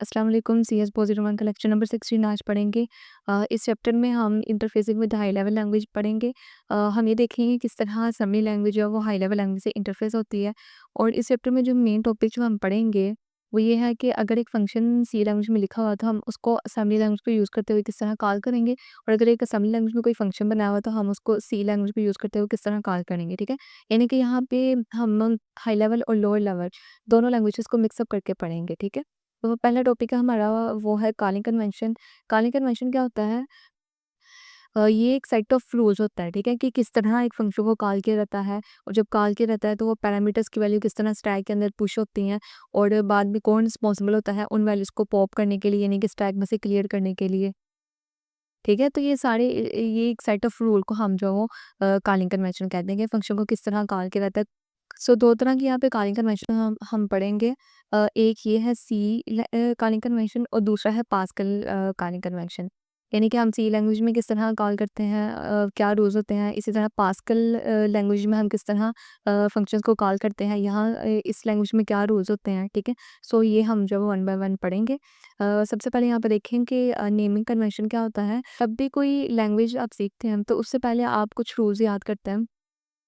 अस्सलाम वालेकुम। CS positive one का लेक्चर नंबर 16 आज पढ़ेंगे। इस चैप्टर में हम interfacing with high level language पढ़ेंगे। हम ये देखेंगे किस तरह असेंबली लैंग्वेज है वो हाई लेवल लैंग्वेज से इंटरफेस होती है। और इस चैप्टर में जो मेन टॉपिक जो हम पढ़ेंगे वो ये है कि अगर एक फंक्शन सी लैंग्वेज में लिखा हुआ है तो हम उसको असेंबली लैंग्वेज को यूज़ करते हुए किस तरह कॉल करेंगे, और अगर एक असेंबली लैंग्वेज में कोई फंक्शन बनाया हुआ है तो हम उसको सी लैंग्वेज को यूज़ करते हुए किस तरह कॉल करेंगे, ठीक है। यानी कि यहाँ पे हम हाई लेवल और लोअर लेवल दोनों लैंग्वेजेस को मिक्सअप करके पढ़ेंगे, ठीक है। तो पहला टॉपिक है हमारा, वो है कॉलिंग कन्वेंशन। कॉलिंग कन्वेंशन क्या होता है? ये एक सेट ऑफ रूल्स होता है, ठीक है, कि किस तरह एक फंक्शन को कॉल किया जाता है, और जब कॉल किया जाता है तो वो पैरामीटर्स की वैल्यू किस तरह स्टैक के अंदर पुश होती हैं, और बाद में कौन रिस्पॉन्सिबल होता है उन वैल्यूज़ को पॉप करने के लिए, यानी कि स्टैक में से क्लियर करने के लिए, ठीक है। तो ये सारे ये एक सेट ऑफ रूल को हम जो वो कॉलिंग कन्वेंशन कहते हैं कि फंक्शन को किस तरह कॉल किया जाता है। सो 2 तरह की यहाँ पे कॉलिंग कन्वेंशन हम पढ़ेंगे। एक ये है कॉलिंग कन्वेंशन, और दूसरा है पास्कल कॉलिंग कन्वेंशन। यानी कि हम सी लैंग्वेज में किस तरह कॉल करते हैं, क्या रूल्स होते हैं, इसी तरह पास्कल लैंग्वेज में हम किस तरह फंक्शंस को कॉल करते हैं, यहाँ इस लैंग्वेज में क्या रूल्स होते हैं, ठीक है। सो ये हम जो वन बाय वन पढ़ेंगे। सबसे पहले यहाँ पे देखें कि नेमिंग कन्वेंशन क्या होता है। जब भी कोई लैंग्वेज आप सीखते हैं तो उससे पहले आप कुछ रूल्स याद करते हैं,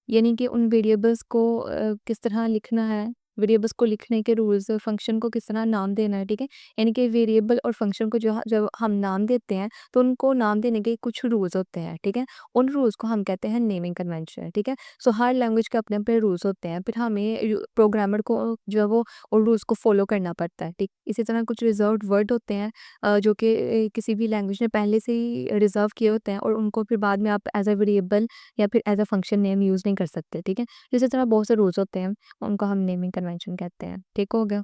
यानी कि उन वेरिएबल्स को किस तरह लिखना है, वेरिएबल्स को लिखने के रूल्स, फंक्शन को किस तरह नाम देना है, ठीक है। यानी कि वेरिएबल और फंक्शन को जब हम नाम देते हैं तो उनको नाम देने के कुछ रूल्स होते हैं, ठीक है। उन रूल्स को हम कहते हैं नेमिंग कन्वेंशन, ठीक है। सो हर लैंग्वेज के अपने अपने रूल्स होते हैं, फिर हमें प्रोग्रामर को जो है वो उन रूल्स को फॉलो करना पड़ता है, ठीक। इसी तरह कुछ रिजर्व्ड वर्ड होते हैं, जो कि किसी भी लैंग्वेज ने पहले से ही रिजर्व किए होते हैं, और उनको फिर बाद में आप एज अ वेरिएबल या फिर as a function name use नहीं कर सकते, ठीक है। इसी तरह बहुत से रूल्स होते हैं, उनको हम नेमिंग कन्वेंशन कहते हैं, ठीक हो गया।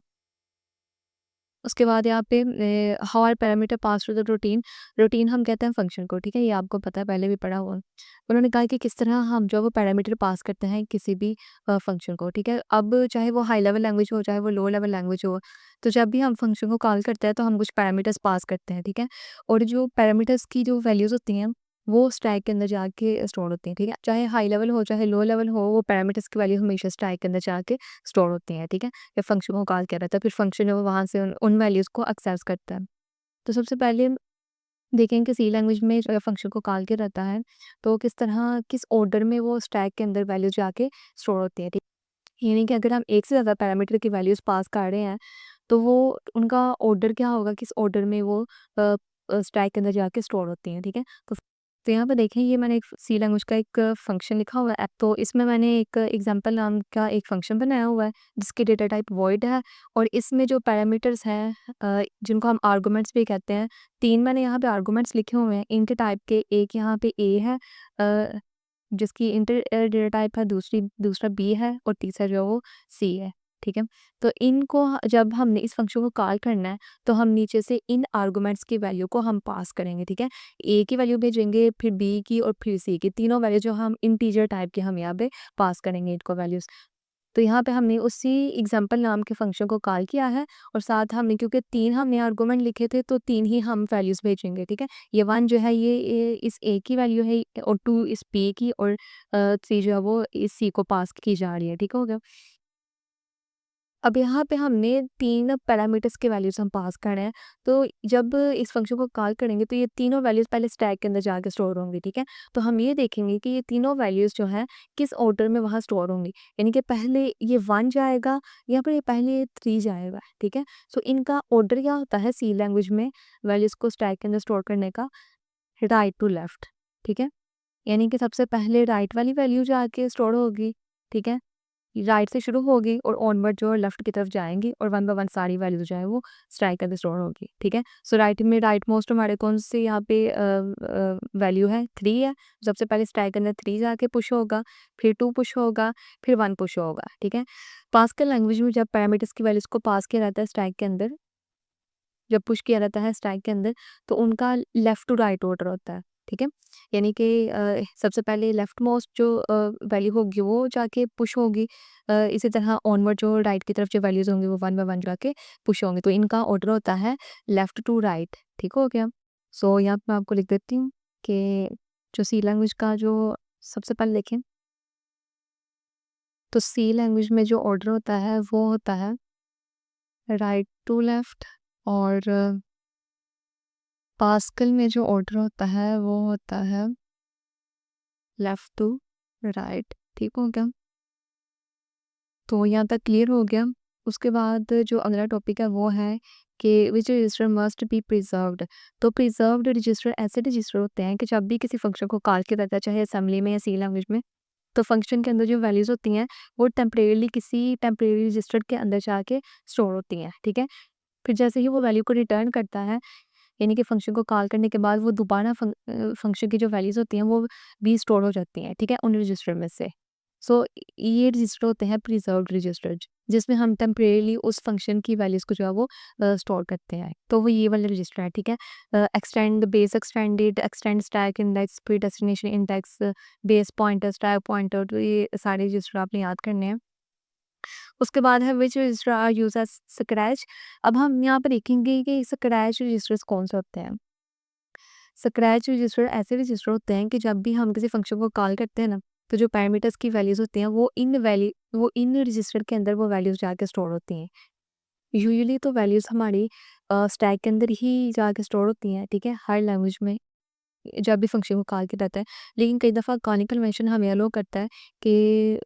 उसके बाद यहाँ पे how are parameter pass to the routine. Routine हम कहते हैं फंक्शन को, ठीक है, ये आपको पता है, पहले भी पढ़ा हुआ है। उन्होंने कहा कि किस तरह हम जो है वो पैरामीटर पास करते हैं किसी भी फंक्शन को, ठीक है। अब चाहे वो हाई लेवल लैंग्वेज हो, चाहे वो लो लेवल लैंग्वेज हो, तो जब भी हम फंक्शन को कॉल करते हैं तो हम कुछ पैरामीटर्स पास करते हैं, ठीक है। और जो पैरामीटर्स की जो वैल्यूज़ होती हैं वो स्टैक के अंदर जाके स्टोर होती हैं, ठीक है। चाहे हाई लेवल हो चाहे लो लेवल हो, वो पैरामीटर्स की वैल्यू हमेशा स्टैक के अंदर जाके स्टोर होती हैं, ठीक है। या फंक्शन को कॉल किया रहता है, फिर फंक्शन जो है वहाँ से उन वैल्यूज़ को एक्सेस करता है। तो सबसे पहले देखें कि सी लैंग्वेज में जो फंक्शन को कॉल किया रहता है, तो किस तरह किस ऑर्डर में वो स्टैक के अंदर वैल्यू जाके स्टोर होती है, ठीक। यानी कि अगर हम एक से ज़्यादा पैरामीटर की वैल्यूज़ पास कर रहे हैं, तो वो उनका ऑर्डर क्या होगा, किस ऑर्डर में वो स्टैक के अंदर जाके स्टोर होती हैं, ठीक है। तो यहाँ पे देखें, ये मैंने एक सी लैंग्वेज का एक फंक्शन लिखा हुआ है, तो इसमें मैंने एक एग्जांपल नाम का एक फंक्शन बनाया हुआ है जिसकी डेटा टाइप वॉइड है, और इसमें जो पैरामीटर्स हैं जिनको हम आर्गुमेंट्स भी कहते हैं, 3 मैंने यहाँ पे आर्गुमेंट्स लिखे हुए हैं इनके टाइप के। एक यहाँ पे ए है, जिसकी इंटर डेटा टाइप है, दूसरा बी है, और तीसरा जो है वो सी है, ठीक है। तो इनको जब हमने इस फंक्शन को कॉल करना है तो हम नीचे से इन आर्गुमेंट्स की वैल्यू को हम पास करेंगे, ठीक है। ए की वैल्यू भेजेंगे, फिर बी की, और फिर सी की, तीनों वैल्यू जो हम इंटीजर टाइप के हम यहाँ पे पास करेंगे इनको वैल्यूज़। तो यहाँ पे हमने उसी एग्जाम्पल नाम के फंक्शन को कॉल किया है, और साथ हमने क्योंकि 3 हमने आर्गुमेंट लिखे थे तो 3 ही हम वैल्यूज़ भेजेंगे, ठीक है। ये 1 जो है ये इस ए की वैल्यू है, और 2 इस बी की, और 3 जो है वो इस सी को पास की जा रही है, ठीक हो गया। अब यहाँ पे हमने 3 पैरामीटर्स के वैल्यूज़ हम पास कर रहे हैं, तो जब इस फंक्शन को कॉल करेंगे तो ये तीनों वैल्यूज़ पहले स्टैक के अंदर जाके स्टोर होंगी, ठीक है। तो हम ये देखेंगे कि ये तीनों वैल्यूज़ जो हैं किस ऑर्डर में वहाँ स्टोर होंगी, यानी कि पहले ये 1 जाएगा या फिर ये पहले 3 जाएगा, ठीक है। सो इनका ऑर्डर क्या होता है सी लैंग्वेज में वैल्यूज़ को स्टैक के अंदर स्टोर करने का? राइट टू लेफ्ट, ठीक है। यानी कि सबसे पहले राइट वाली वैल्यू जाके स्टोर होगी, ठीक है। राइट से शुरू होगी और ऑनवर्ड जो है लेफ्ट की तरफ जाएँगी, और वन बाय वन सारी वैल्यूज़ जो है वो स्टैक के अंदर स्टोर होगी, ठीक है। सो राइट में राइट मोस्ट हमारे कौन सी यहाँ पे वैल्यू है, 3 है। सबसे पहले स्टैक के अंदर 3 जाके पुश होगा, फिर 2 पुश होगा, फिर 1 पुश होगा, ठीक है। पास्कल लैंग्वेज में जब पैरामीटर्स की वैल्यूज़ को पास किया जाता है स्टैक के अंदर, जब पुश किया जाता है स्टैक के अंदर, तो उनका लेफ्ट टू राइट ऑर्डर होता है, ठीक है। यानी कि सबसे पहले लेफ्ट मोस्ट जो वैल्यू होगी वो जाके पुश होगी, इसी तरह ऑनवर्ड जो राइट की तरफ जो वैल्यूज़ होंगी वो वन बाय वन जाके पुश होंगे, तो इनका ऑर्डर होता है लेफ्ट टू राइट, ठीक हो गया। सो यहाँ पे मैं आपको लिख देती हूँ कि जो सी लैंग्वेज का जो सबसे पहले देखें, तो सी लैंग्वेज में जो ऑर्डर होता है वो होता है राइट टू लेफ्ट, और पास्कल में जो ऑर्डर होता है वो होता है लेफ्ट टू राइट। ठीक हो गया? तो यहाँ तक क्लियर हो गया। उसके बाद जो अगला टॉपिक है वो है कि विच रजिस्टर मस्ट बी प्रिजर्व्ड। तो प्रिजर्व्ड रजिस्टर ऐसे रजिस्टर होते हैं कि जब भी किसी फंक्शन को कॉल किया जाता है, चाहे असेंबली में या सी लैंग्वेज में, तो फंक्शन के अंदर जो वैल्यूज़ होती हैं वो टेम्परेरीली किसी टेम्परेरी रजिस्टर के अंदर जाके स्टोर होती हैं। ठीक है? फिर जैसे ही वो वैल्यू को रिटर्न करता है, यानी कि फंक्शन को कॉल करने के बाद वो दोबारा फंक्शन की जो वैल्यूज़ होती हैं वो भी स्टोर हो जाती हैं। ठीक है? उन रजिस्टर में से। सो ये रजिस्टर होते हैं प्रिजर्व्ड रजिस्टर, जिसमें हम टेम्परेरीली उस फंक्शन की वैल्यूज़ को जो है वो स्टोर करते हैं। तो वो ये वाला रजिस्टर है। ठीक है? Extend base extended, extend stack index, pre destination index, base pointer, stack pointer, तो ये सारे रजिस्टर आपने याद करने हैं। उसके बाद है which register are use as scratch. अब हम यहाँ पर देखेंगे कि स्क्रैच रजिस्टर्स कौन से होते हैं। स्क्रैच रजिस्टर ऐसे रजिस्टर होते हैं कि जब भी हम किसी फंक्शन को कॉल करते हैं ना, तो जो पैरामीटर्स की वैल्यूज़ होती हैं वो इन रजिस्टर के अंदर वो वैल्यूज़ जाके स्टोर होती हैं। यूजुअली तो वैल्यूज़ हमारी स्टैक के अंदर ही जाके स्टोर होती हैं। ठीक है? हर लैंग्वेज में जब भी फंक्शन को कॉल किया जाता है। लेकिन कई दफ़ा कॉलिंग कन्वेंशन हमें अलाउ करता है कि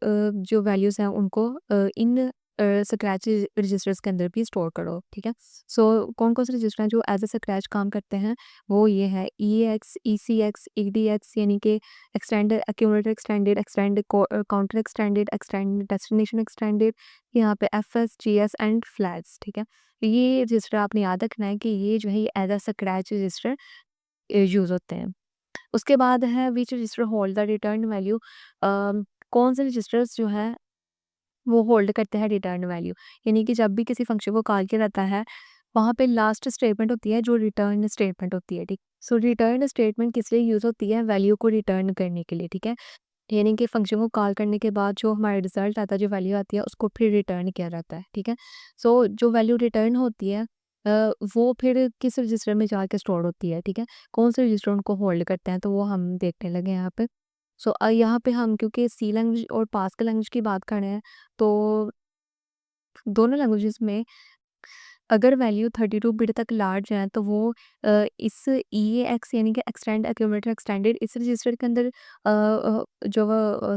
जो वैल्यूज़ हैं उनको इन स्क्रैच रजिस्टर्स के अंदर भी स्टोर करो। ठीक है? सो कौन-कौन से रजिस्टर हैं जो एज़ अ स्क्रैच काम करते हैं, वो ये है ईएक्स, ईसीएक्स, ईडीएक्स, यानी कि extend accumulator extended, counter extended, extend destination extended, यहाँ पे एफएस, जीएस एंड फ्लैग्स। ठीक है? ये रजिस्टर आपने याद रखना है कि ये जो है ये as a scratch register use होते हैं। उसके बाद है which register hold the return value. कौन से रजिस्टर्स जो है वो होल्ड करते हैं रिटर्न वैल्यू, यानी कि जब भी किसी फंक्शन को कॉल किया जाता है, वहाँ पे लास्ट स्टेटमेंट होती है जो रिटर्न स्टेटमेंट होती है। ठीक? सो रिटर्न स्टेटमेंट किस लिए यूज़ होती है? वैल्यू को रिटर्न करने के लिए। ठीक है? यानी कि फंक्शन को कॉल करने के बाद जो हमारा रिजल्ट आता है, जो वैल्यू आती है, उसको फिर रिटर्न किया जाता है। ठीक है? सो जो वैल्यू रिटर्न होती है वो फिर किस रजिस्टर में जाके स्टोर होती है। ठीक है? कौन से रजिस्टर उनको होल्ड करते हैं, तो वो हम देखने लगे यहाँ पे। सो यहाँ पे हम क्योंकि सी लैंग्वेज और पास्कल लैंग्वेज की बात कर रहे हैं, तो दोनों लैंग्वेजेस में अगर वैल्यू 32 बिट तक लार्ज है, तो वो इस ईएक्स यानी कि एक्सटेंड एक्यूमुलेटर एक्सटेंडेड इस रजिस्टर के अंदर जो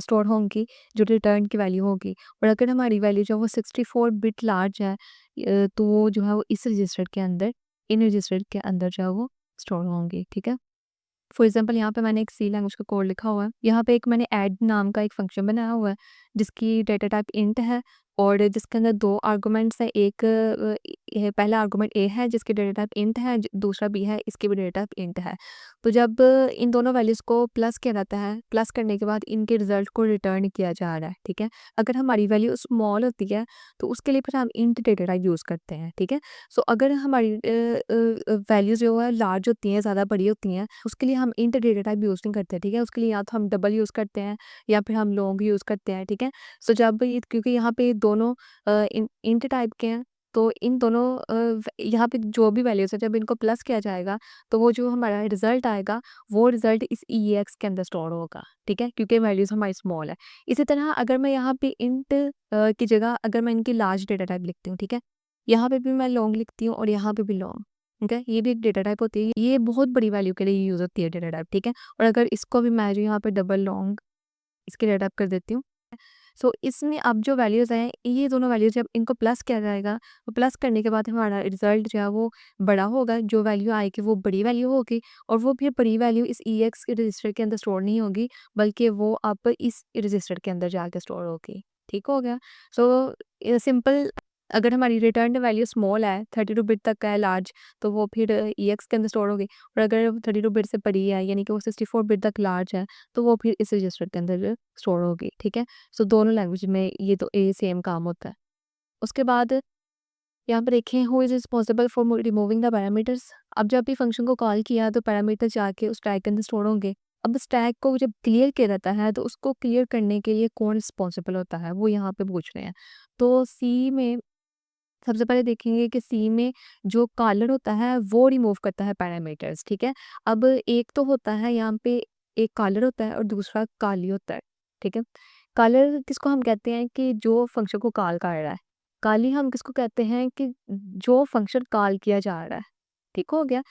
स्टोर होंगी, जो रिटर्न की वैल्यू होगी। और अगर हमारी वैल्यू जो है वो 64 बिट लार्ज है, तो वो जो है वो इस रजिस्टर के अंदर, इन रजिस्टर के अंदर जो है वो स्टोर होंगी। ठीक है? फॉर एग्जांपल यहाँ पे मैंने एक सी लैंग्वेज का कोड लिखा हुआ है। यहाँ पे एक मैंने ऐड नाम का एक फंक्शन बनाया हुआ है, जिसकी डेटा टाइप इंट है और जिसके अंदर 2 आर्गुमेंट्स हैं। एक ये पहला आर्गुमेंट ए है जिसकी डेटा टाइप इंट है, दूसरा बी है, इसकी भी डेटा टाइप इंट है। तो जब इन दोनों वैल्यूज़ को प्लस किया जाता है, प्लस करने के बाद इनके रिजल्ट को रिटर्न किया जा रहा है। ठीक है? अगर हमारी वैल्यू स्मॉल होती है, तो उसके लिए फिर हम इंट डेटा टाइप यूज़ करते हैं। ठीक है? सो अगर हमारी वैल्यूज़ जो है लार्ज होती हैं, ज़्यादा बड़ी होती हैं, उसके लिए हम इंट डेटा टाइप यूज़ नहीं करते। ठीक है? उसके लिए या तो हम डबल यूज़ करते हैं या फिर हम लॉन्ग यूज़ करते हैं। ठीक है? सो जब ये क्योंकि यहाँ पे दोनों इंट टाइप के हैं, तो इन दोनों यहाँ पे जो भी वैल्यूज़ है, जब इनको प्लस किया जाएगा, तो वो जो हमारा रिजल्ट आएगा, वो रिजल्ट इस ईएक्स के अंदर स्टोर होगा। ठीक है? क्योंकि वैल्यूज़ हमारी स्मॉल है। इसी तरह अगर मैं यहाँ पे इंट की जगह अगर मैं इनकी लार्ज डेटा टाइप लिखती हूँ, ठीक है? यहाँ पे भी मैं लॉन्ग लिखती हूँ और यहाँ पे भी लॉन्ग। ठीक है? ये भी एक डेटा टाइप होती है। ये बहुत बड़ी वैल्यू के लिए यूज़ होती है डेटा टाइप। ठीक है? और अगर इसको भी मैं जो यहाँ पे डबल लॉन्ग इसकी डेटा टाइप कर देती हूँ। सो इसमें अब जो वैल्यूज़ हैं, ये दोनों वैल्यूज़ जब इनको प्लस किया जाएगा, तो प्लस करने के बाद हमारा रिज़ल्ट जो है वो बड़ा होगा। जो वैल्यू आएगी वो बड़ी वैल्यू होगी और वो फिर बड़ी वैल्यू इस ईएक्स के रजिस्टर के अंदर स्टोर नहीं होगी, बल्कि वो अब इस रजिस्टर के अंदर जाके स्टोर होगी। ठीक हो गया? सो सिंपल अगर हमारी रिटर्न्ड वैल्यू स्मॉल है, 32 बिट तक का है लार्ज, तो वो फिर ईएक्स के अंदर स्टोर होगी। और अगर 32 बिट से बड़ी है, यानी कि वो 64 बिट तक लार्ज है, तो वो फिर इस रजिस्टर के अंदर स्टोर होगी। ठीक है? सो दोनों लैंग्वेज में ये सेम काम होता है। उसके बाद यहाँ पे देखें who is responsible for removing the parameters. अब जब भी फंक्शन को कॉल किया, तो पैरामीटर जाके उस स्टैक के अंदर स्टोर होंगे। अब स्टैक को जब क्लियर किया जाता है, तो उसको क्लियर करने के लिए कौन रिस्पॉन्सिबल होता है, वो यहाँ पे पूछ रहे हैं। तो सी में सबसे पहले देखेंगे कि सी में जो कॉलर होता है वो रिमूव करता है पैरामीटर्स। ठीक है? अब एक तो होता है यहाँ पे, एक कॉलर होता है और दूसरा कॉली होता है। ठीक है? कॉलर किसको हम कहते हैं कि जो फंक्शन को कॉल कर रहा है। काली हम किसको कहते हैं कि जो फंक्शन कॉल किया जा रहा है, ठीक हो गया?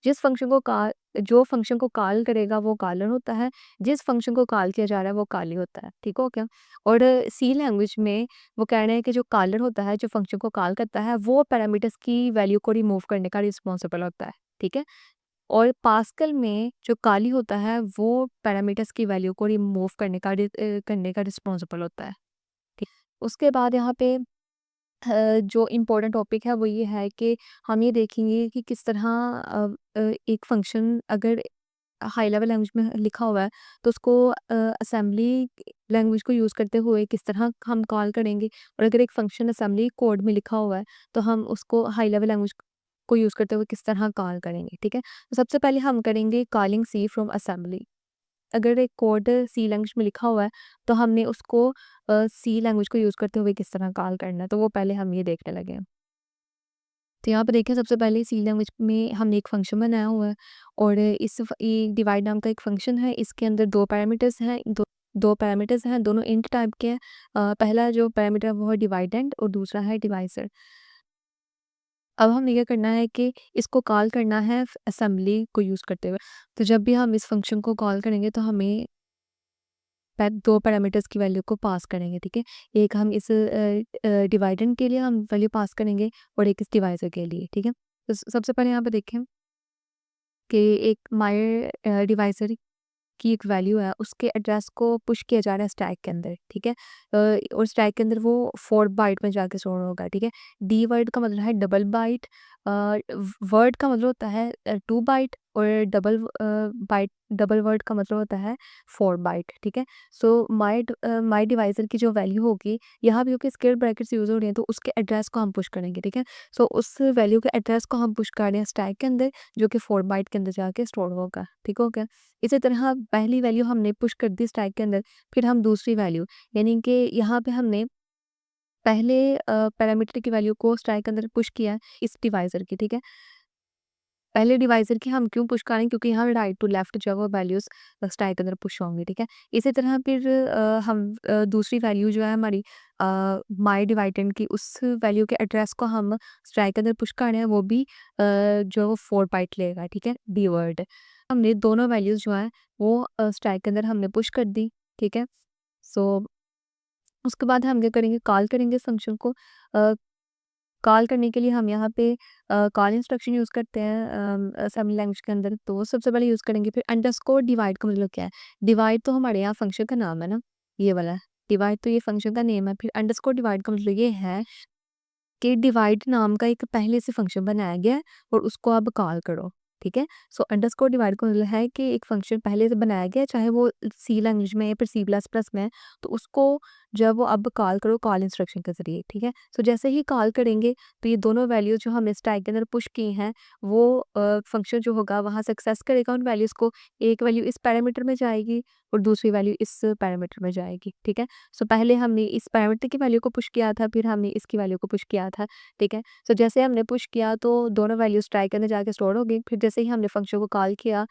जिस फंक्शन को कॉल जो फंक्शन को कॉल करेगा वो कॉलर होता है, जिस फंक्शन को कॉल किया जा रहा है वो कॉली होता है, ठीक हो गया? और सी लैंग्वेज में वो कह रहे हैं कि जो कॉलर होता है, जो फंक्शन को कॉल करता है, वो पैरामीटर्स की वैल्यू को रिमूव करने का रिस्पॉन्सिबल होता है, ठीक है? और पास्कल में जो कॉली होता है, वो पैरामीटर्स की वैल्यू को रिमूव करने का रिस्पॉन्सिबल होता है, ठीक? उसके बाद यहाँ पे जो इम्पोर्टेंट टॉपिक है वो ये है कि हम ये देखेंगे कि किस तरह एक फंक्शन अगर हाई लेवल लैंग्वेज में लिखा हुआ है तो उसको असेंबली लैंग्वेज को यूज़ करते हुए किस तरह हम कॉल करेंगे, और अगर एक फंक्शन असेंबली कोड में लिखा हुआ है तो हम उसको हाई लेवल लैंग्वेज को यूज़ करते हुए किस तरह कॉल करेंगे, ठीक है? तो सबसे पहले हम करेंगे कॉलिंग सी फ्रॉम असेंबली। अगर एक कोड सी लैंग्वेज में लिखा हुआ है तो हमने उसको सी लैंग्वेज को यूज़ करते हुए किस तरह कॉल करना है, तो वो पहले हम ये देखने लगे हैं। तो यहाँ पे देखिए सबसे पहले सी लैंग्वेज में हमने एक फंक्शन बनाया हुआ है, और ये डिवाइड नाम का एक फंक्शन है। इसके अंदर 2 पैरामीटर्स हैं, 2 पैरामीटर्स हैं, दोनों इंट टाइप के हैं। पहला जो पैरामीटर है वो है डिवाइडेंड और दूसरा है डिवाइज़र। अब हमें क्या करना है कि इसको कॉल करना है असेंबली को यूज़ करते हुए। तो जब भी हम इस फंक्शन को कॉल करेंगे तो हमें 2 पैरामीटर्स की वैल्यू को पास करेंगे, ठीक है? एक हम इस डिवाइडेंड के लिए हम वैल्यू पास करेंगे और एक इस डिवाइज़र के लिए, ठीक है? तो सबसे पहले यहाँ पे देखें कि एक माय डिवाइज़र की एक वैल्यू है, उसके एड्रेस को पुश किया जा रहा है स्टैक के अंदर, ठीक है? और स्टैक के अंदर वो 4 बाइट में जाके स्टोर होगा, ठीक है? डी वर्ड का मतलब है डबल बाइट, अ, वर्ड का मतलब होता है 2 बाइट, और डबल वर्ड का मतलब होता है 4 बाइट, ठीक है? सो माय डिवाइज़र की जो वैल्यू होगी, यहाँ भी क्योंकि स्क्वेयर ब्रैकेट्स यूज़ हो रही हैं तो उसके एड्रेस को हम पुश करेंगे, ठीक है? सो उस वैल्यू के एड्रेस को हम पुश कर रहे हैं स्टैक के अंदर, जो कि 4 बाइट के अंदर जाके स्टोर होगा, ठीक हो गया? इसी तरह पहली वैल्यू हमने पुश कर दी स्टैक के अंदर, फिर हम दूसरी वैल्यू, यानी कि यहाँ पे हमने पहले पैरामीटर की वैल्यू को स्टैक के अंदर पुश किया है इस डिवाइज़र की, ठीक है? पहले डिवाइज़र की हम क्यों पुश कर रहे हैं, क्योंकि यहाँ राइट टू लेफ्ट जो है वो वैल्यूज़ स्टैक के अंदर पुश होंगी, ठीक है? इसी तरह फिर हम दूसरी वैल्यू जो है हमारी माय डिवाइडेंड की, उस वैल्यू के एड्रेस को हम स्टैक के अंदर पुश कर रहे हैं, वो भी जो है वो 4 बाइट लेगा, ठीक है? D word. हमने दोनों वैल्यूज़ जो हैं वो स्टैक के अंदर हमने पुश कर दी, ठीक है? सो उसके बाद हम क्या करेंगे, कॉल करेंगे इस फंक्शन को। अ, कॉल करने के लिए हम यहाँ पे कॉल इंस्ट्रक्शन यूज़ करते हैं असेंबली लैंग्वेज के अंदर, तो सबसे पहले यूज़ करेंगे। फिर अंडरस्कोर डिवाइड का मतलब क्या है? डिवाइड तो हमारे यहाँ फंक्शन का नाम है ना, ये वाला। डिवाइड तो ये फंक्शन का नेम है। फिर अंडरस्कोर डिवाइड का मतलब ये है कि डिवाइड नाम का एक पहले से फंक्शन बनाया गया है और उसको अब कॉल करो, ठीक है? सो अंडरस्कोर डिवाइड का मतलब है कि एक फंक्शन पहले से बनाया गया है, चाहे वो सी लैंग्वेज में है फिर सी प्लस प्लस में है, तो उसको जब वो अब कॉल करो कॉल इंस्ट्रक्शन के ज़रिए, ठीक है? सो जैसे ही कॉल करेंगे तो ये दोनों वैल्यूज़ जो हमने स्टैक के अंदर पुश की हैं, वो फंक्शन जो होगा वहाँ से एक्सेस करेगा उन वैल्यूज़ को। एक वैल्यू इस पैरामीटर में जाएगी और दूसरी वैल्यू इस पैरामीटर में जाएगी, ठीक है? सो पहले हमने इस पैरामीटर की वैल्यू को पुश किया था, फिर हमने इसकी वैल्यू को पुश किया था, ठीक है? सो जैसे हमने पुश किया तो दोनों वैल्यूज़ स्टैक के अंदर जाके स्टोर हो गई। फिर जैसे ही हमने फंक्शन को कॉल किया,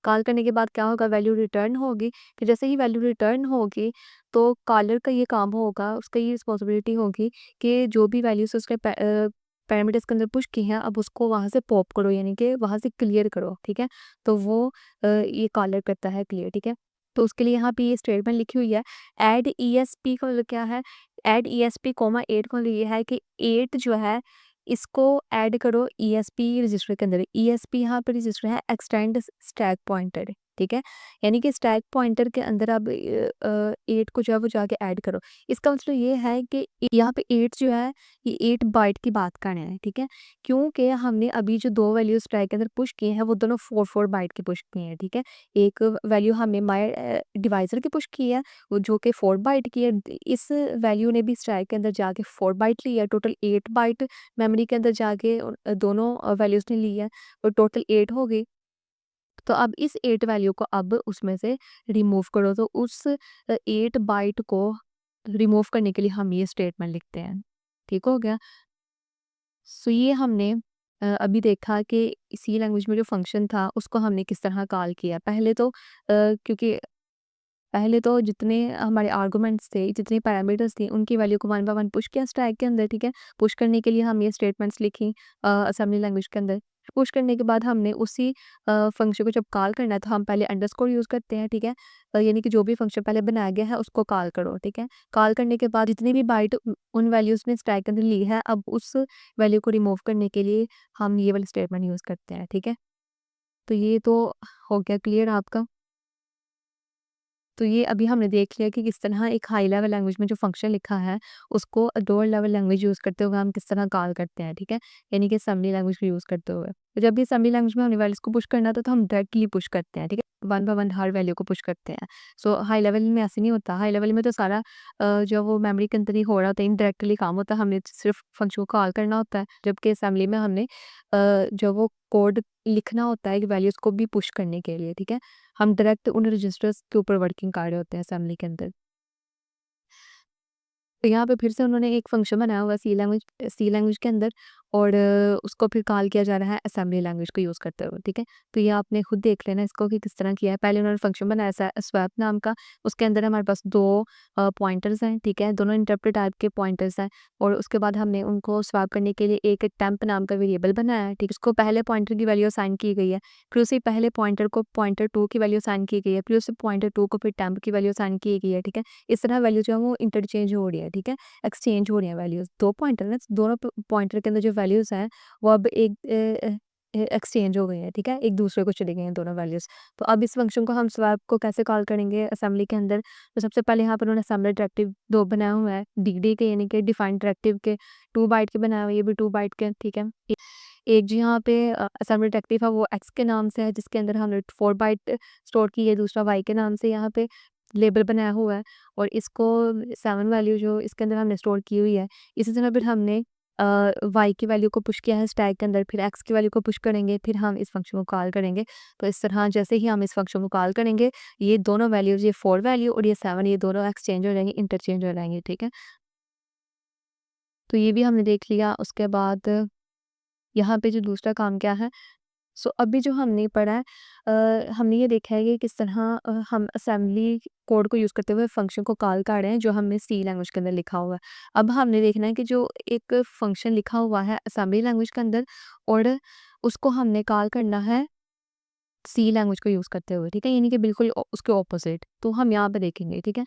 कॉल करने के बाद क्या होगा, वैल्यू रिटर्न होगी। फिर जैसे ही वैल्यू रिटर्न होगी तो कॉलर का ये काम होगा, उसका ये रिस्पॉन्सिबिलिटी होगी कि जो भी वैल्यूज़ उसके पैरामीटर्स के अंदर पुश की हैं, अब उसको वहाँ से पॉप करो, यानी कि वहाँ से क्लियर करो, ठीक है? तो वो ये कॉलर करता है क्लियर, ठीक है? तो उसके लिए यहाँ पे ये स्टेटमेंट लिखी हुई है, ऐड ईएसपी का मतलब क्या है? ऐड ईएसपी कोमा 8 का मतलब ये है कि 8 जो है इसको ऐड करो ईएसपी रजिस्टर के अंदर। ईएसपी यहाँ पे रजिस्टर है एक्सटेंड स्टैक पॉइंटर, ठीक है? यानी कि स्टैक पॉइंटर के अंदर अब 8 को जो है वो जाके ऐड करो। इसका मतलब ये है कि यहाँ पे 8 जो है ये 8 बाइट की बात कर रहे हैं, ठीक है? क्योंकि हमने अभी जो 2 वैल्यू स्टैक के अंदर पुश किए हैं वो दोनों 4-4 बाइट की पुश किए हैं, ठीक है? एक वैल्यू हमने माय डिवाइज़र की पुश की है, वो जो कि 4 बाइट की है। इस वैल्यू ने भी स्टैक के अंदर जाके 4 बाइट ली है, टोटल 8 बाइट मेमोरी के अंदर जाके दोनों वैल्यूज़ ने ली है और टोटल 8 हो गई। तो अब इस 8 वैल्यू को अब उसमें से रिमूव करो, तो उस 8 बाइट को रिमूव करने के लिए हम ये स्टेटमेंट लिखते हैं। ठीक हो गया? सो ये हमने अभी देखा कि सी लैंग्वेज में जो फंक्शन था उसको हमने किस तरह कॉल किया। पहले तो क्योंकि पहले तो जितने हमारे आर्गुमेंट्स थे, जितने पैरामीटर्स थी, उनकी वैल्यू को वन बाय वन पुश किया स्टैक के अंदर, ठीक है? पुश करने के लिए हम ये स्टेटमेंट्स लिखी असेंबली लैंग्वेज के अंदर। पुश करने के बाद हमने उसी फंक्शन को जब कॉल करना है तो हम पहले अंडरस्कोर यूज़ करते हैं, ठीक है? यानी कि जो भी फंक्शन पहले बनाया गया है उसको कॉल करो, ठीक है? कॉल करने के बाद जितनी भी बाइट उन वैल्यूज़ ने स्टैक के अंदर ली है, अब उस वैल्यू को रिमूव करने के लिए हम ये वाला स्टेटमेंट यूज़ करते हैं, ठीक है? तो ये तो हो गया क्लियर आपका। तो ये अभी हमने देख लिया कि किस तरह एक हाई लेवल लैंग्वेज में जो फंक्शन लिखा है, उसको लोअर लेवल लैंग्वेज यूज़ करते हुए हम किस तरह कॉल करते हैं, ठीक है? यानी कि असेंबली लैंग्वेज को यूज़ करते हुए। तो जब भी असेंबली लैंग्वेज में हमने वैल्यूज़ को पुश करना था, तो हम डायरेक्टली पुश करते हैं, ठीक है? One by one her value को पुश करते हैं। सो हाई लेवल में ऐसे नहीं होता, हाई लेवल में तो सारा जो वो मेमोरी के अंदर ही हो रहा होता है, इनडायरेक्टली काम होता है, हमने सिर्फ फंक्शन को कॉल करना होता है। जबकि असेंबली में हमने जो वो कोड लिखना होता है वैल्यूज़ को भी पुश करने के लिए, ठीक है? हम डायरेक्ट उन रजिस्टर्स के ऊपर वर्किंग कर रहे होते हैं असेंबली के अंदर। तो यहाँ पे फिर से उन्होंने एक फंक्शन बनाया हुआ है सी लैंग्वेज के अंदर और उसको फिर कॉल किया जा रहा है असेंबली लैंग्वेज को यूज़ करते हुए, ठीक है? तो ये आपने खुद देख लेना इसको कि किस तरह किया है। पहले उन्होंने फंक्शन बनाया स्वैप नाम का, उसके अंदर हमारे पास 2 पॉइंटर्स हैं, ठीक है? दोनों इंटरप्ट टाइप के पॉइंटर्स हैं और उसके बाद हमने उनको स्वैप करने के लिए एक टेम्प नाम का वेरिएबल बनाया है, ठीक है? उसको पहले पॉइंटर की वैल्यू असाइन की गई है, फिर उसी पहले पॉइंटर को पॉइंटर 2 की वैल्यू असाइन की गई है, फिर उसी पॉइंटर 2 को फिर टेम्प की वैल्यू असाइन की गई है, ठीक है? इस तरह वैल्यू जो है वो इंटरचेंज हो रही है, ठीक है? एक्सचेंज हो रही हैं वैल्यूज़। 2 पॉइंटर हैं, दोनों प पॉइंटर के अंदर जो वैल्यूज़ हैं, वो अब एक्सचेंज हो गई हैं, ठीक है? एक दूसरे को चली गई हैं दोनों वैल्यूज़। तो अब इस फंक्शन को हम स्वैप को कैसे कॉल करेंगे असेंबली के अंदर? तो सबसे पहले यहाँ पर उन्होंने असेंबली डायरेक्टिव 2 बनाया हुआ है, डीडी के यानी कि डिफाइंड डायरेक्टिव के 2 बाइट के बनाए हुए हैं, ये भी 2 बाइट के, ठीक है? एक जो यहाँ पे असेंबली डायरेक्टिव है वो एक्स के नाम से है, जिसके अंदर हमने 4 बाइट स्टोर की है, दूसरा वाई के नाम से यहाँ पे लेबल बनाया हुआ है और इसको 7 वैल्यू जो इसके अंदर हमने स्टोर की हुई है। इसी तरह फिर हमने वाई की वैल्यू को पुश किया है स्टैक के अंदर, फिर एक्स की वैल्यू को पुश करेंगे, फिर हम इस फंक्शन को कॉल करेंगे। तो इस तरह जैसे ही हम इस फंक्शन को कॉल करेंगे, ये दोनों वैल्यूज़, ये 4 वैल्यू और ये 7, ये दोनों एक्सचेंज हो जाएँगे, इंटरचेंज हो जाएँगे, ठीक है? तो ये भी हमने देख लिया। उसके बाद यहाँ पे जो दूसरा काम क्या है, सो अभी जो हमने पढ़ा है हमने ये देखा है कि किस तरह हम असेंबली कोड को यूज़ करते हुए फंक्शन को कॉल कर रहे हैं जो हमने सी लैंग्वेज के अंदर लिखा हुआ है। अब हमने देखना है कि जो एक फंक्शन लिखा हुआ है असेंबली लैंग्वेज के अंदर और उसको हमने कॉल करना है सी लैंग्वेज को यूज़ करते हुए, ठीक है? यानी कि बिल्कुल उसके ऑपोज़िट। तो हम यहाँ पे देखेंगे, ठीक है?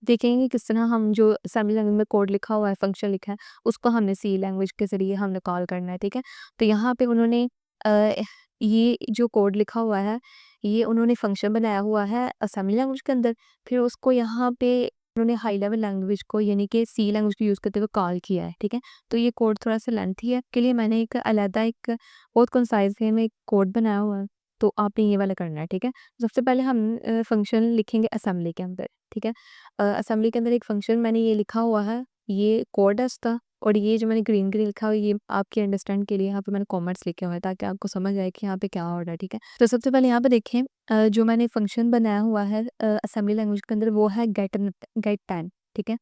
देखेंगे किस तरह हम जो असेंबली लैंग्वेज में कोड लिखा हुआ है, फंक्शन लिखा है, उसको हमने सी लैंग्वेज के ज़रिए हमने कॉल करना है, ठीक है? तो यहाँ पे उन्होंने अ, ये जो कोड लिखा हुआ है, ये उन्होंने फंक्शन बनाया हुआ है असेंबली लैंग्वेज के अंदर, फिर उसको यहाँ पे उन्होंने हाई लेवल लैंग्वेज को यानी कि सी लैंग्वेज को यूज़ करते हुए कॉल किया है, ठीक है? तो ये कोड थोड़ा-सा लेंथी है, के लिए मैंने एक अलग एक बहुत कंसाइज़ वे में एक कोड बनाया हुआ है, तो आपने ये वाला करना है, ठीक है? सबसे पहले हम फंक्शन लिखेंगे असेंबली के अंदर, ठीक है? असेंबली के अंदर एक फंक्शन मैंने ये लिखा हुआ है, ये कोड है उसका और ये जो मैंने ग्रीन ग्रीन लिखा हुआ है ये आपके अंडरस्टैंड के लिए यहाँ पे मैंने कॉमेंट्स लिखे हुए हैं ताकि आपको समझ आए कि यहाँ पे क्या हो रहा है, ठीक है? तो सबसे पहले यहाँ पे देखें जो मैंने फंक्शन बनाया हुआ है असेंबली लैंग्वेज के अंदर वो है गेट 10, ठीक है?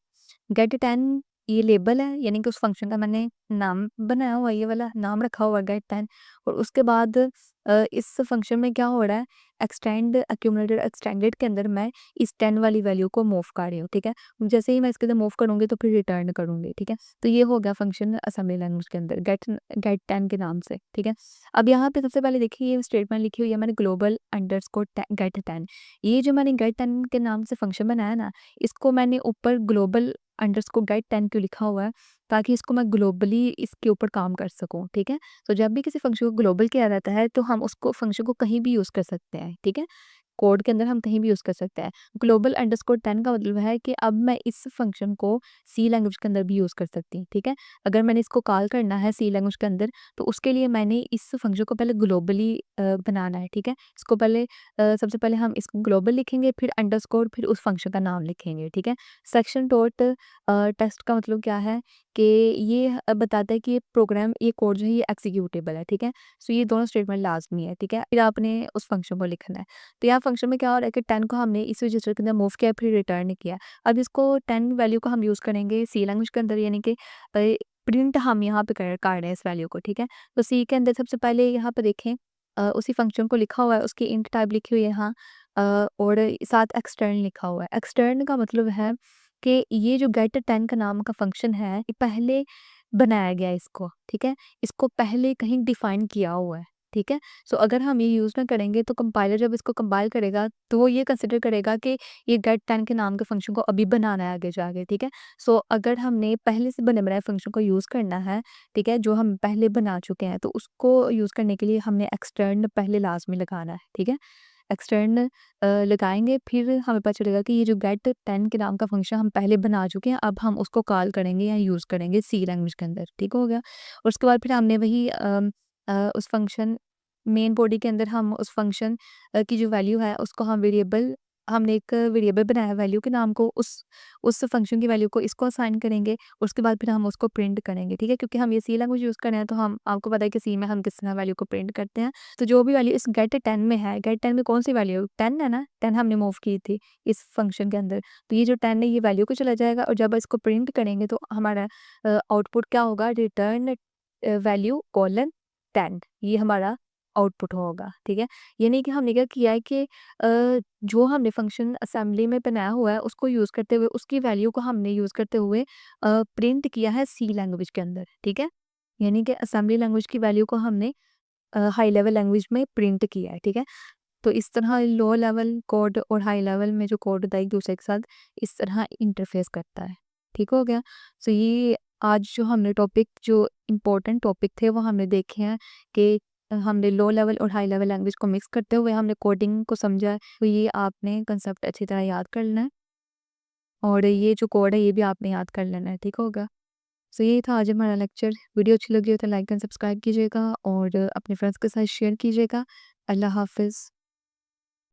गेट 10 ये लेबल है यानी कि उस फंक्शन का मैंने नाम बनाया हुआ है, ये वाला नाम रखा हुआ है गेट 10 और उसके बाद इस फंक्शन में क्या हो रहा है एक्सटेंडेड के अंदर मैं इस 10 वाली वैल्यू को मूव कर रही हूँ, ठीक है? जैसे ही मैं इसके अंदर मूव करूँगी तो फिर रिटर्न करूँगी, ठीक है? तो ये हो गया फंक्शन असेंबली लैंग्वेज के अंदर गेट गेट 10 के नाम से, ठीक है? अब यहाँ पे सबसे पहले देखिए ये स्टेटमेंट लिखी हुई है मैंने ग्लोबल अंडरस्कोर गेट 10। ये जो मैंने गेट 10 के नाम से फंक्शन बनाया ना, इसको मैंने ऊपर ग्लोबल अंडरस्कोर गेट 10 क्यों लिखा हुआ है, ताकि इसको मैं ग्लोबली इसके ऊपर काम कर सकूँ, ठीक है? तो जब भी किसी फंक्शन को ग्लोबल किया जाता है, तो हम उसको फंक्शन को कहीं भी यूज़ कर सकते हैं, ठीक है? कोड के अंदर हम कहीं भी यूज़ कर सकते हैं। ग्लोबल अंडरस्कोर 10 का मतलब है कि अब मैं इस फंक्शन को सी लैंग्वेज के अंदर भी यूज़ कर सकती हूँ, ठीक है? अगर मैंने इसको कॉल करना है सी लैंग्वेज के अंदर, तो उसके लिए मैंने इस फंक्शन को पहले ग्लोबली बनाना है, ठीक है? इसको पहले सबसे पहले हम इसको ग्लोबल लिखेंगे, फिर अंडरस्कोर, फिर उस फंक्शन का नाम लिखेंगे, ठीक है? सेक्शन डॉट टेस्ट का मतलब क्या है कि ये बताता है कि ये प्रोग्राम, ये कोड जो है ये एक्जीक्यूटेबल है, ठीक है? सो ये दोनों स्टेटमेंट लाज़मी है, ठीक है? फिर आपने उस फंक्शन को लिखना है। तो यहाँ फंक्शन में क्या हो रहा है कि 10 को हमने इस रजिस्टर के अंदर मूव किया फिर रिटर्न किया। अब इसको 10 वैल्यू को हम यूज़ करेंगे सी लैंग्वेज के अंदर यानी कि प्रिंट हम यहाँ पे कर रहे हैं इस वैल्यू को, ठीक है? तो सी के अंदर सबसे पहले यहाँ पे देखें उसी फंक्शन को लिखा हुआ है उसकी इंट टाइप लिखी हुई है यहाँ और साथ एक्सटर्न लिखा हुआ है। एक्सटर्न का मतलब है कि ये जो गेट 10 का नाम का फंक्शन है, ये पहले बनाया गया है इसको, ठीक है? इसको पहले कहीं डिफ़ाइन किया हुआ है, ठीक है? सो अगर हम ये यूज़ ना करेंगे तो कंपाइलर जब इसको कंपाइल करेगा तो वो ये कंसिडर करेगा कि ये गेट 10 के नाम के फंक्शन को अभी बनाना है आगे जाके, ठीक है? सो अगर हमने पहले से बने बनाए फंक्शन को यूज़ करना है, ठीक है? जो हम पहले बना चुके हैं, तो उसको यूज़ करने के लिए हमने एक्सटर्न पहले लाज़मी लगाना है, ठीक है? एक्सटर्न लगाएँगे, फिर हमें पता चलेगा कि ये जो गेट 10 के नाम का फंक्शन हम पहले बना चुके हैं, अब हम उसको कॉल करेंगे या यूज़ करेंगे सी लैंग्वेज के अंदर, ठीक हो गया? और उसके बाद फिर हमने वही उस फंक्शन मेन बॉडी के अंदर हम उस फंक्शन की जो वैल्यू है उसको हम वेरिएबल हमने एक वेरिएबल बनाया वैल्यू के नाम को उस फंक्शन की वैल्यू को इसको असाइन करेंगे, उसके बाद फिर हम उसको प्रिंट करेंगे, ठीक है? क्योंकि हम ये सी लैंग्वेज यूज़ कर रहे हैं तो हम आपको पता है कि सी में हम किस तरह वैल्यू को प्रिंट करते हैं। तो जो भी वैल्यू इस गेट 10 में है, गेट 10 में कौन-सी वैल्यू 10 है ना? 10 हमने मूव की थी इस फंक्शन के अंदर। तो ये जो 10 है ये वैल्यू को चला जाएगा और जब इसको प्रिंट करेंगे तो हमारा आउटपुट क्या होगा रिटर्न वैल्यू कोलन 10 ये हमारा आउटपुट होगा, ठीक है? यानी कि हमने क्या किया है कि जो हमने फंक्शन असेंबली में बनाया हुआ है उसको यूज़ करते हुए उसकी वैल्यू को हमने यूज़ करते हुए प्रिंट किया है सी लैंग्वेज के अंदर, ठीक है? यानी कि असेंबली लैंग्वेज की वैल्यू को हमने हाई लेवल लैंग्वेज में प्रिंट किया है, ठीक है? तो इस तरह लो लेवल कोड और हाई लेवल में जो कोड होता है एक-दूसरे के साथ इस तरह इंटरफ़ेस करता है, ठीक हो गया? सो ये आज जो हमने टॉपिक जो इम्पोर्टेंट टॉपिक थे वो हमने देखे हैं कि हमने लो लेवल और हाई लेवल लैंग्वेज को मिक्स करते हुए हमने कोडिंग को समझा है, तो ये आपने कंसेप्ट अच्छी तरह याद कर लेना है और ये जो कोड है ये भी आपने याद कर लेना है, ठीक होगा? सो ये था आज हमारा लेक्चर। वीडियो अच्छी लगी हो तो लाइक एंड सब्सक्राइब कीजिएगा और अपने फ्रेंड्स के साथ शेयर कीजिएगा। अल्लाह हाफ़िज़।